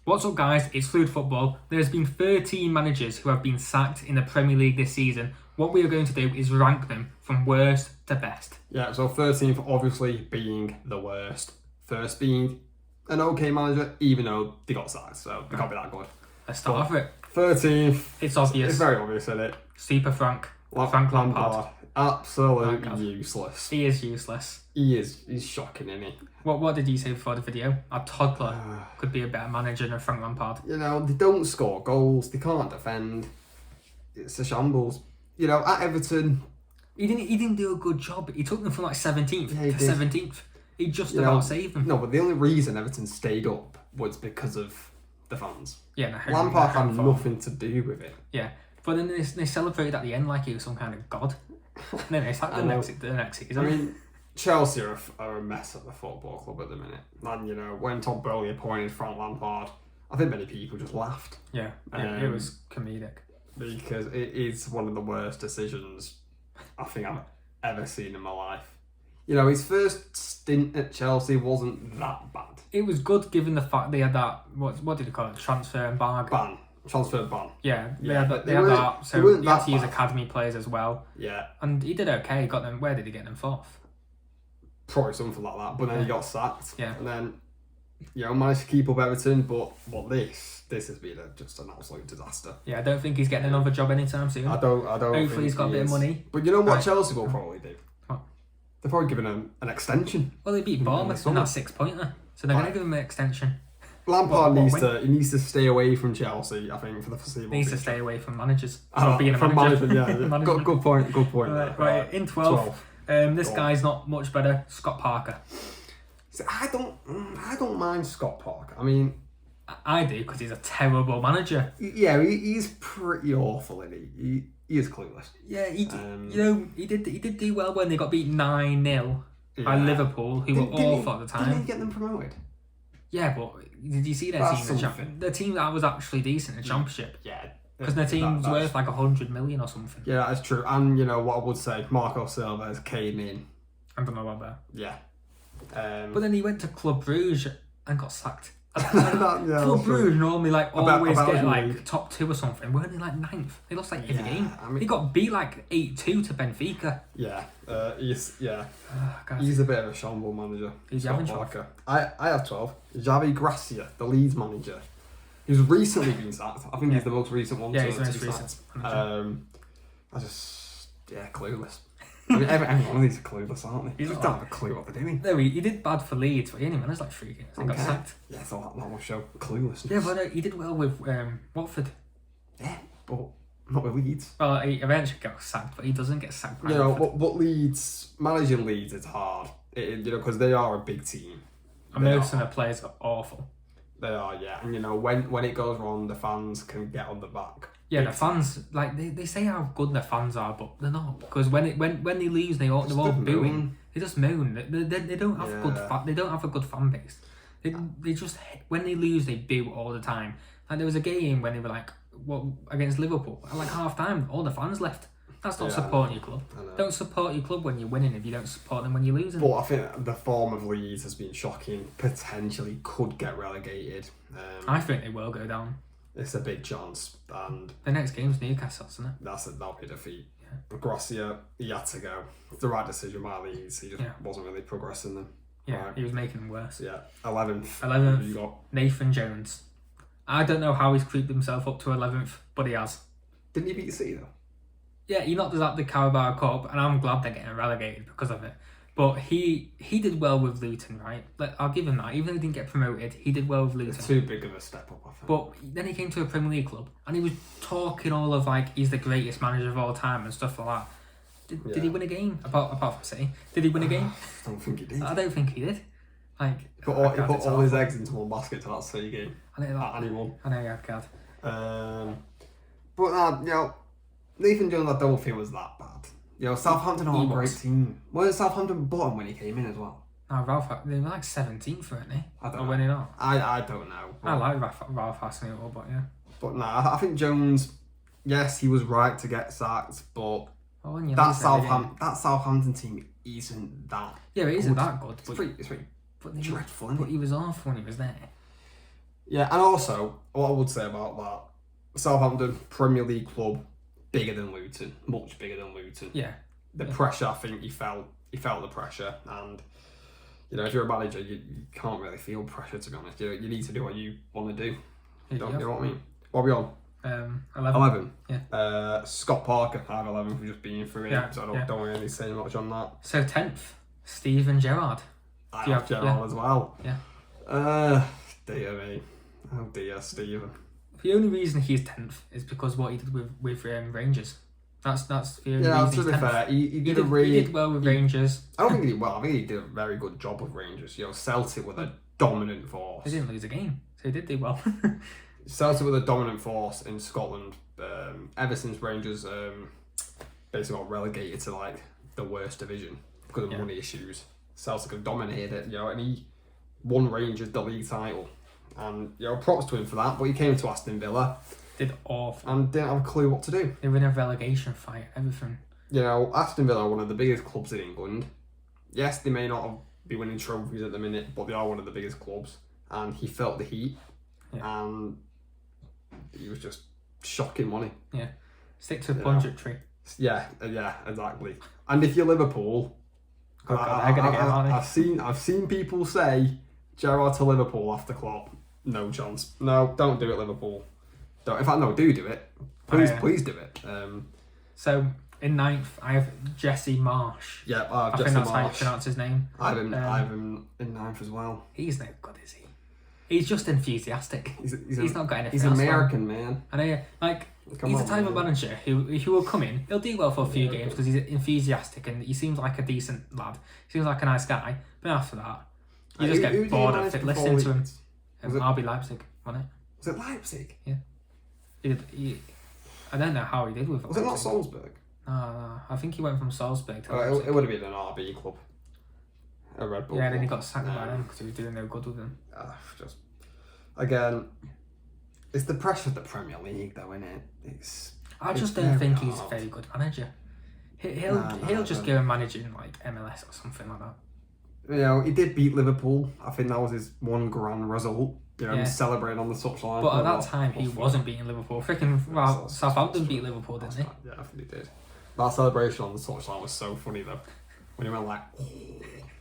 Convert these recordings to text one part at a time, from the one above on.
What's up, guys? It's Fluid Football. There's been 13 managers who have been sacked in the Premier League this season. What we are going to do is rank them from worst to best. Yeah, so 13th obviously being the worst. First being an okay manager, even though they got sacked, so they can't be that good. Let's start off with it. 13th. It's obvious. It's very obvious, isn't it? Super Frank. Frank Lampard. Absolutely useless. He is useless. He's shocking, isn't he? What did you say before the video? A toddler could be a better manager than Frank Lampard. You know, they don't score goals, they can't defend. It's a shambles. You know, at Everton, He didn't do a good job. He took them from like 17th to 17th. He just about saved them. No, but the only reason Everton stayed up was because of the fans. Yeah, no, Lampard had nothing to do with it. Yeah, but then they celebrated at the end like he was some kind of god. And then it's like the next season. I mean, Chelsea are a mess at the football club at the minute. And, you know, when Todd Bowley appointed Frank Lampard, I think many people just laughed. Yeah, it was comedic. Because it is one of the worst decisions I think I've ever seen in my life. You know, his first stint at Chelsea wasn't that bad. It was good given the fact they had that, what did they call it, transfer embargo? Transfer ban. Yeah, they had that, so he had to use academy players as well. Yeah. And he did okay, got them, where did he get them, 4th? Probably something like that, but then he got sacked. Yeah. And then, you know, managed to keep up Everton, but this has been just an absolute disaster. Yeah, I don't think he's getting another job anytime soon. I don't Hopefully he's got a bit of money. But you know what Chelsea will probably do? What? They're probably giving him an extension. Well, they beat Bournemouth in that 6-pointer, so they're going to give him an extension. Lampard needs to stay away from Chelsea, I think, for the foreseeable Needs future. to stay away from managers. Being a manager. Yeah. Good point. Right, in 12th. This guy's not much better. Scott Parker. See, I don't mind Scott Parker. I mean, I do, because he's a terrible manager. Yeah, he's pretty awful, isn't he? He is clueless. Yeah, he did do well when they got beat 9-0 by Liverpool, who were awful at the time. Didn't he get them promoted? Yeah, but did you see their team? The team that was actually decent in the Championship. Yeah. Because their team's worth like 100 million or something. Yeah, that's true. And, you know, what I would say, Marco Silva came in. I don't know about that. Yeah. But then he went to Club Brugge and got sacked. Club Brugge normally always get like top 2 or something. Weren't they like 9th? They lost like every game. I mean, he got beat like 8-2 to Benfica. Yeah, he's a bit of a shamble manager. He's having Parker. I have 12. Javi Gracia, the Leeds manager, who's recently been sacked. I think he's the most recent one. Yeah, he's the most recent. Clueless. I mean, every one of these are clueless, aren't they? You just don't have a clue what they're doing. No, he did bad for Leeds, but he only managed like 3 games. He got sacked. Yeah, so that will show cluelessness. Yeah, but he did well with Watford. Yeah, but not with Leeds. Well, he eventually got sacked, but he doesn't get sacked by but Leeds, managing Leeds is hard. Because they are a big team. And most of the players are awful. They are, yeah. And, you know, when it goes wrong, the fans can get on the back. Yeah, the fans, like, they say how good the fans are, but they're not. Because when they lose, they're all booing. They just moan. They don't have they don't have a good fan base. They just, when they lose, they boo all the time. Like, there was a game when they were like, against Liverpool. At like half time, all the fans left. That's not supporting your club. Don't support your club when you're winning if you don't support them when you're losing. But I think the form of Leeds has been shocking. Potentially could get relegated. I think they will go down. It's a big chance, and the next game's Newcastle, isn't it? That'll be a defeat. Yeah. But Gracia, he had to go. It's the right decision by Leeds. He just wasn't really progressing them. Yeah, right. He was making them worse. Yeah, 11th. 11th. You got Nathan Jones. I don't know how he's creeped himself up to 11th, but he has. Didn't he beat City though? Yeah, he knocked us out the Carabao Cup, and I'm glad they're getting relegated because of it. But he did well with Luton, right? I'll give him that. Even though he didn't get promoted, he did well with Luton. It's too big of a step up, I think. But then he came to a Premier League club, and he was talking all of like he's the greatest manager of all time and stuff like that. Did he win a game? Apart from City, did he win a game? I don't think he did. I don't think he did. He put all his eggs into one basket to that City game. And he won. I know he had card. But you know, Nathan Jones, I don't think was that bad. You know, Southampton are a great team. Wasn't Southampton bottom when he came in as well? No, they were like 17th, weren't they? I don't know. Winning on. I don't know. I like Ralph Hasenhuttl, but yeah. But no, I think Jones, yes, he was right to get sacked, but that Southampton team isn't that Yeah, it isn't that good. It's pretty but dreadful, isn't But he was awful when he was there. Yeah, and also, what I would say about that, Southampton, Premier League club, bigger than Luton, much bigger than Luton. Yeah. The pressure, I think he felt the pressure, and if you're a manager, you can't really feel pressure, to be honest. You need to do what you want to do. You know what I mean? What are we on? 11. Yeah. Scott Parker, I have 11 for just being through it, so I don't really say much on that. So 10th, Steven Gerrard. I have Gerrard as well. Yeah. Dear me. Oh dear, Steven. The only reason he's 10th is because what he did with Rangers. That's the only reason. Yeah, to be fair, he did well with Rangers. I don't think he did well. I think he did a very good job with Rangers. Celtic were the dominant force. They didn't lose a game, so he did do well. Celtic were the dominant force in Scotland. Ever since Rangers basically got relegated to like the worst division because of money issues, Celtic have dominated it. And he won Rangers the league title. And props to him for that. But he came to Aston Villa, did awful, and didn't have a clue what to do. They were in a relegation fight, everything. Aston Villa are one of the biggest clubs in England. Yes, they may not be winning trophies at the minute, but they are one of the biggest clubs. And he felt the heat, and he was just shocking money. Yeah, stick to a budgetary. Yeah, exactly. And if you're Liverpool, I've seen people say Gerrard to Liverpool after Klopp. No chance. No, don't do it, Liverpool. Don't. In fact, no, do it. Please do it. So in 9th, I have Jesse Marsh. Yeah, I Jesse think that's Marsh. how you pronounce his name. I have him in 9th as well. He's no good, is he? He's just enthusiastic. He's not got anything. He's else American, man. And he's the type of manager who will come in. He'll do well for a few games because he's enthusiastic and he seems like a decent lad. He seems like a nice guy. But after that, you just get bored of it listening to him. RB Leipzig, wasn't it? Was it Leipzig? Yeah. I don't know how he did with it. Was it not Salzburg? No, I think he went from Salzburg to it would have been an RB club. A Red Bull club. Then he got sacked by them because he was doing no good with them. Again, it's the pressure of the Premier League though, isn't it? I just don't think he's a very good manager. He'll just go and manage in like MLS or something like that. He did beat Liverpool. I think that was his one grand result. Celebrating on the touchline. But at that time, he wasn't beating Liverpool. Southampton beat Liverpool, didn't they? Yeah, I think he did. That celebration on the touchline was so funny though. When he went like,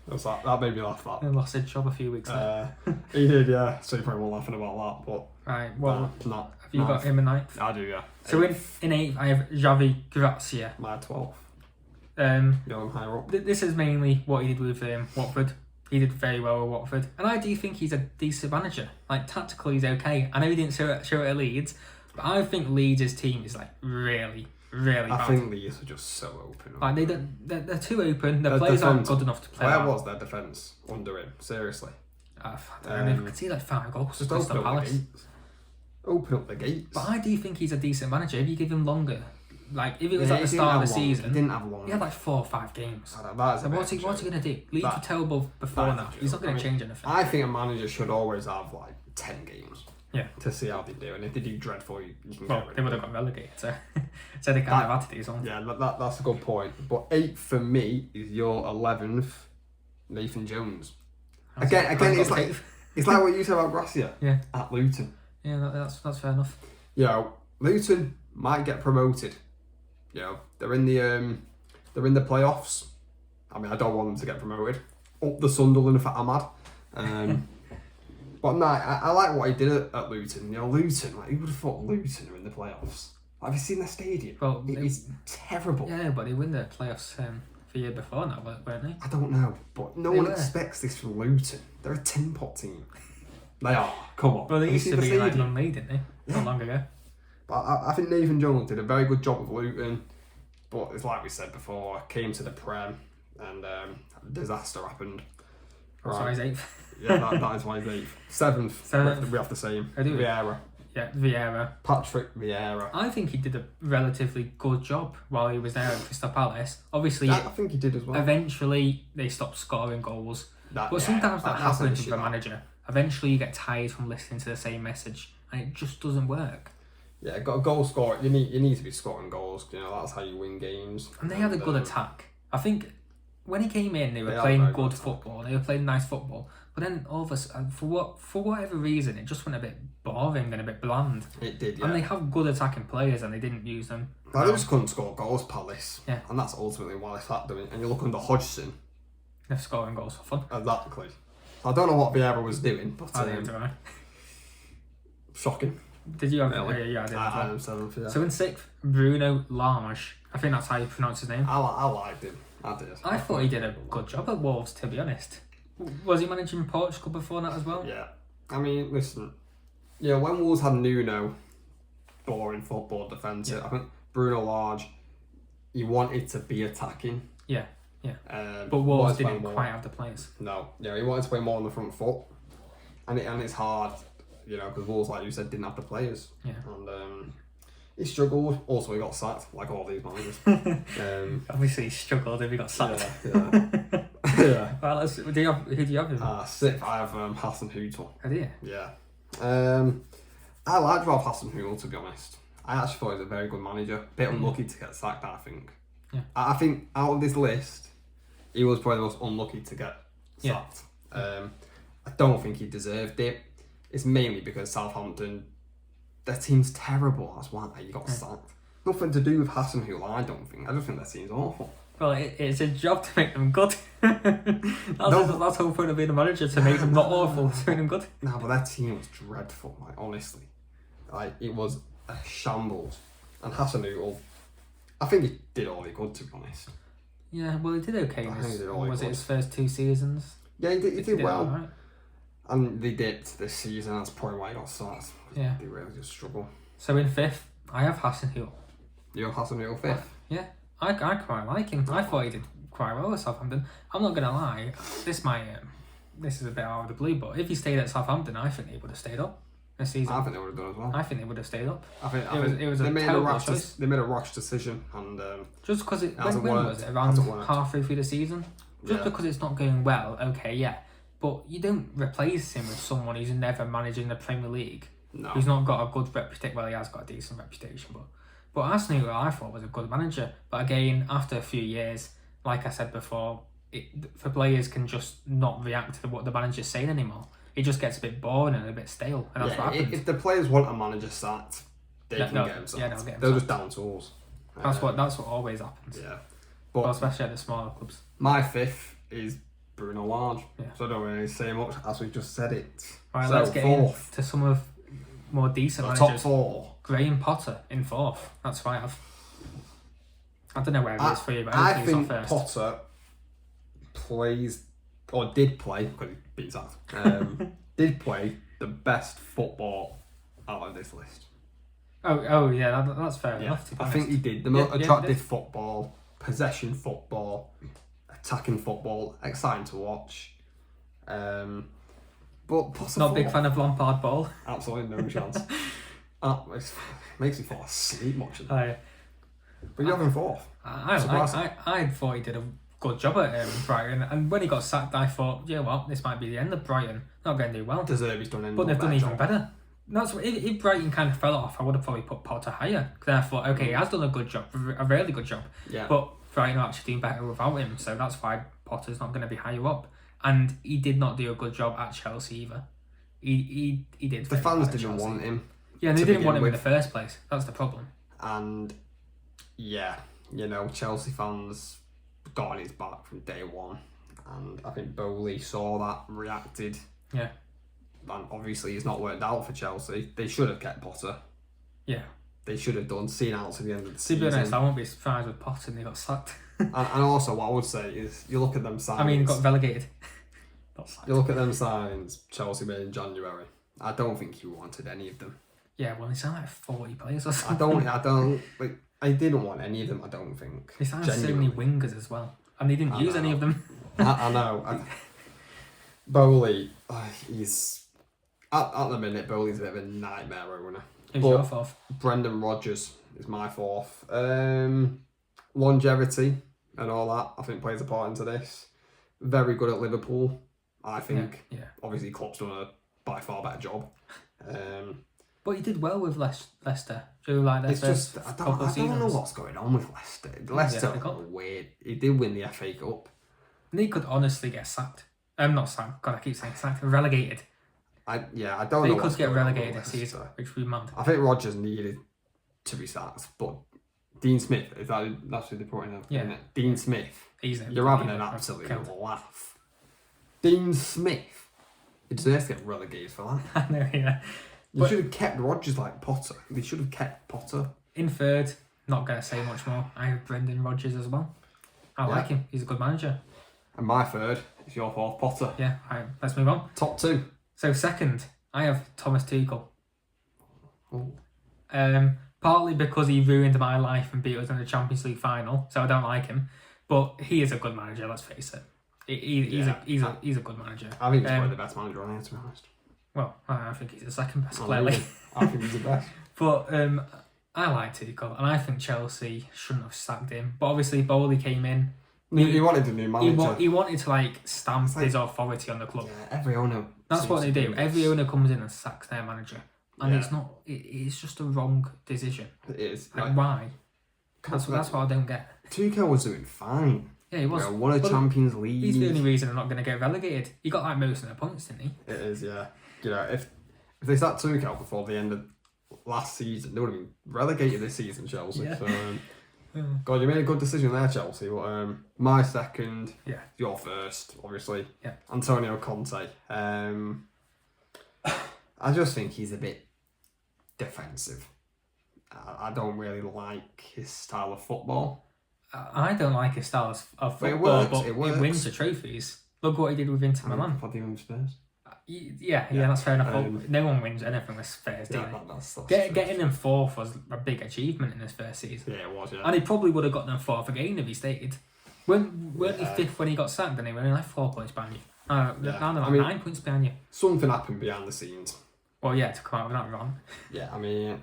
that made me laugh. He lost his job a few weeks later. He did, yeah. So you probably won't laughing about that, but right. Well, not. Have you got him in 9th? I do, yeah. So in 8th, I have Javi Gracia. My 12th. Going higher up. This is mainly what he did with Watford. He did very well with Watford, and I do think he's a decent manager. Like tactically, he's okay. I know he didn't show it at Leeds, but I think Leeds' team is like really bad. I think Leeds are just so open. Like they're too open. Their players aren't good enough to play. Where was their defence under him? Seriously. I don't know. I could see like 5 goals. Just open up the gates. But I do think he's a decent manager if you give him longer. Like if it was at the start of the season, he didn't have long. He had like 4 or 5 games. So what's he going to do? Leeds were terrible before now. He's not going to change anything. I think a manager should always have like 10 games. Yeah. To see how they do, and if they do dreadful, you can get rid of them. They would have got relegated, so they can't have had to do something. Yeah, that's a good point. But 8th for me is your 11th, Nathan Jones. Again, it's like what you said about Gracia. Yeah. At Luton. Yeah, that's fair enough. Luton might get promoted. They're in the playoffs. I mean, I don't want them to get promoted. Up the Sunderland for Ahmad. But no, I like what he did at Luton. Luton, like, who would have thought Luton are in the playoffs? Have you seen the stadium? Well, it's terrible. Yeah, but they win the playoffs the year before now, weren't they? I don't know, but no one expects this from Luton. They're a tin pot team. They are. Come on. Well, they used to be like non-league, didn't they? Not long ago. But I think Nathan Jones did a very good job with Luton. But it's like we said before, came to the Prem and disaster happened. So he's 8th. Yeah, that is why he's 8th. 7th. We have the same. Vieira. Yeah, Vieira. Patrick Vieira. I think he did a relatively good job while he was there at Crystal Palace. Obviously, I think he did as well. Eventually, they stopped scoring goals. But sometimes that happens with a manager. Eventually, you get tired from listening to the same message, and it just doesn't work. Yeah, got a goal scorer. You need to be scoring goals. That's how you win games. And they had a good attack. I think when he came in, they were playing good football. They were playing nice football. But then all of us, for whatever reason, it just went a bit boring and a bit bland. It did, yeah. And they have good attacking players, and they didn't use them. Well, they just couldn't score goals, Palace. Yeah. And that's ultimately why they sacked them. And you look under Hodgson. They're scoring goals for fun. Exactly. I don't know what Vieira was doing, but Shocking. Did you have it? Yeah, I did. I had him 7th, yeah. So in 6th, Bruno Lage. I think that's how you pronounce his name. I liked him. I did. I thought he did a good job at Wolves, to be honest. Was he managing Portugal before that as well? Yeah. I mean, listen. Yeah, when Wolves had Nuno, boring football defensive, I think Bruno Lage, he wanted to be attacking. Yeah. But Wolves didn't quite have the players. No. Yeah, he wanted to play more on the front foot. And it's hard, because Wolves, like you said, didn't have the players. Yeah. And he struggled. Also, he got sacked, like all these managers. Obviously, he struggled if he got sacked. Yeah. Yeah. Well, who do you have? 6th, I have Hassan Hutel. Oh, do you? Yeah. I liked Ralph Hasenhüttl, to be honest. I actually thought he was a very good manager. Bit unlucky to get sacked, I think. Yeah. I think out of this list, he was probably the most unlucky to get sacked. I don't think he deserved it. It's mainly because Southampton, their team's terrible. That's why he got sacked. Nothing to do with Hasenhüttl, I don't think. I just think their team's awful. Well, it's a job to make them good. That's the whole point of being a manager, to make them not awful, to make them good. No, but that team was dreadful, honestly. It was a shambles. And Hasenhüttl, I think he did all he could, to be honest. Yeah, well, he did okay. Was it his first 2 seasons? Yeah, he did well. Right. And they did this season, that's probably why he got sacked. Yeah. They really just struggle. So in 5th, I have Hasenhüttl. You have Hasenhüttl 5th? Yeah. I quite like him. I thought he did quite well at Southampton. I'm not gonna lie. This is a bit out of the blue, but if he stayed at Southampton, I think he would have stayed up this season. I think they would have done as well. I think they would have stayed up. I think it was a terrible choice. They made a rash decision, and just because when was it? Around halfway through the season. Just because it's not going well, okay, yeah. But you don't replace him with someone who's never managed in the Premier League. No. Who's not got a good reputation. Well, he has got a decent reputation, but Hasenhüttl, I thought, was a good manager. But again, after a few years, like I said before, the players can just not react to what the manager's saying anymore. It just gets a bit boring and a bit stale, and that's what happens. If the players want a manager sacked, they can get him sacked. Yeah, they'll get him They're sacked. just down tools. That's what always happens. Yeah, but especially at the smaller clubs. My 5th is Bruno Lage. Yeah. So I don't really say much, as we just said it. Right, so let's get into some of more decent managers. Top 4. Graham Potter in 4th. That's what I have. I don't know where it is for you, but I think first. Potter did play, because he's been sacked, did play the best football out of this list. Oh yeah, that's fair enough. I think he did. The most attractive football, possession football, attacking football, exciting to watch. But Potter not a big fan of Lampard ball. Absolutely no chance. It makes me fall asleep watching. But you have him 4th. I thought he did a good job at Brighton, and when he got sacked, I thought, yeah, well, this might be the end of Brighton. Not going to do well. Deserby's done, but they've done even better. That's what, if Brighton kind of fell off, I would have probably put Potter higher. Because I thought, okay, he has done a good job, a really good job. Yeah. But Brighton are actually doing better without him, so that's why Potter's not going to be higher up. And he did not do a good job at Chelsea either. He did. The fans didn't want him. Yeah, and they didn't want him in the first place. That's the problem. And yeah, Chelsea fans got on his back from day one, and I think Bowley saw that, reacted. Yeah. And obviously he's not worked out for Chelsea. They should have kept Potter. Yeah. They should have done, seen out to the end of the season. To be honest, I won't be surprised with Potter and they got sacked. and also, what I would say is, you look at them signings. I mean, got relegated. You look at them signings Chelsea made in January. I don't think you wanted any of them. Yeah, well, they sound like 40 players or something. I didn't want any of them, I don't think. They signed so many wingers as well. And they didn't use any of them. I know. Bowley, he's... At the minute, Bowley's a bit of a nightmare owner. Who's your 4th? Brendan Rodgers is my 4th. Longevity and all that, I think, plays a part into this. Very good at Liverpool, I think. Yeah. Obviously, Klopp's done a by far better job. But he did well with Leicester. I don't know what's going on with Leicester. Leicester are weird. He did win the FA Cup. And he could honestly get sacked. Not sacked. God, I keep saying sacked. Relegated. I don't know. They what's could get going on relegated with this Leicester. season, which would be mad. I think Rodgers needed to be sacked, but Dean Smith, that's who they put in there, Yeah. isn't it? Dean Smith. He's You're having an absolute laugh. Dean Smith. He deserves to get relegated for that. I know, yeah. They should have kept Rodgers like Potter. They should have kept Potter. In third, not going to say much more. I have Brendan Rodgers as well. I like him. He's a good manager. And my third is your fourth, Potter. Yeah, let's move on. Top two. So second, I have Thomas Tuchel. Ooh. Partly because he ruined my life and beat us in the Champions League final, so I don't like him. But he is a good manager, let's face it. He's a good manager. I think he's probably the best manager on here, to be honest. Well, I think he's the second best, clearly. I think he's the best. But I like Tuchel, and I think Chelsea shouldn't have sacked him. But obviously, Bowley came in. He wanted a new manager. He wanted to stamp his authority on the club. Yeah, every owner. That's what they do. Every owner comes in and sacks their manager, and Yeah. it's not. It's just a wrong decision. It is. Why? That's what I don't get. Tuchel was doing fine. Yeah, he was. Won a Champions League. He's the only reason they're not going to get relegated. He got most of their points, didn't he? It is, yeah. If they sacked Tuchel before the end of last season, they would have been relegated this season, Chelsea. Yeah. So, God, you made a good decision there, Chelsea. But my second, Yeah. your first, obviously. Yeah. Antonio Conte. I just think he's a bit defensive. I don't really like his style of football. I don't like his style of But football, it works. but he wins the trophies. Look what he did with Inter Milan. For the own Spurs. Yeah, that's fair enough. No one wins anything with Spurs, do they? Getting them fourth was a big achievement in his first season. Yeah, it was, yeah. And he probably would have got them fourth again if he stayed. Weren't he fifth when he got sacked? Then he were only like 4 points behind you. Now they're like 9 points behind you. Something happened behind the scenes. Well, yeah, to come out with that run. Yeah, I mean,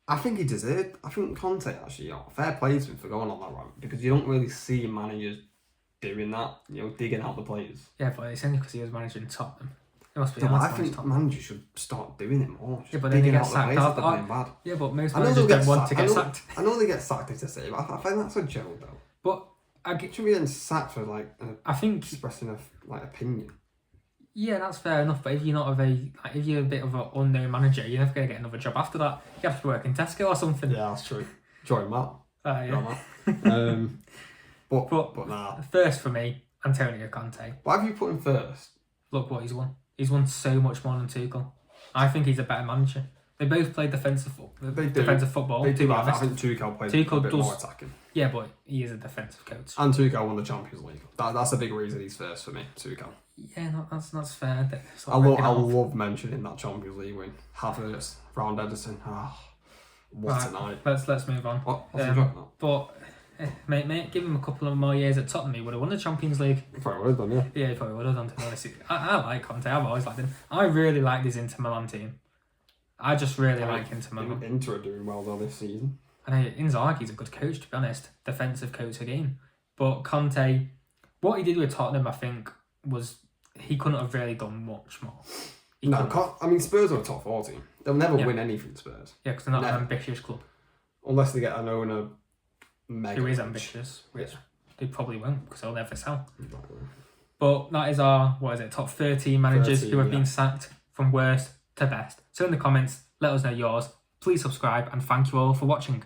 I think he deserved. I think Conte actually, fair play to him for going on that run, because you don't really see managers doing that. Digging out the players. Yeah, but it's only because he was managing Tottenham. It must be. Yeah, I think managers should start doing it more. Yeah, but then they get sacked. Bad. Yeah, but most managers don't want to get sacked. I know they get sacked if they say, but I think that's a joke though. But should be getting sacked for I think expressing a opinion. Yeah, that's fair enough. But if you're not if you're a bit of an unknown manager, you're never gonna get another job after that. You have to work in Tesco or something. Yeah, that's true. Join Matt. Yeah. But nah. First for me, Antonio Conte. Why have you put him first? Look what he's won. He's won so much more than Tuchel. I think he's a better manager. They both play defensive football. They do. Defensive football. They do. I think Tuchel plays a bit more attacking. Yeah, but he is a defensive coach. And Tuchel won the Champions League. That's a big reason he's first for me. Tuchel. Yeah, no, that's fair. I love mentioning that Champions League win. Havertz, Round Edison. What a night. Let's move on. What's the joke now? But mate, give him a couple of more years at Tottenham, he would have won the Champions League. He probably would have done, yeah. Yeah, he probably would have done, to be honest. I like Conte. I've always liked him. I really like his Inter Milan team. I just really like Inter Milan. Inter are doing well though this season. I know Inzaghi's a good coach, to be honest. Defensive coach again. But Conte, what he did with Tottenham, I think, was he couldn't have really done much more. Spurs are a top 4 team. They'll never win anything, Spurs. Yeah, because they're not an ambitious club. Unless they get an owner who is ambitious, which they probably won't, because they'll never sell. Exactly. But that is our, top 13 managers who have been sacked from worst to best. So in the comments, let us know yours. Please subscribe, and thank you all for watching.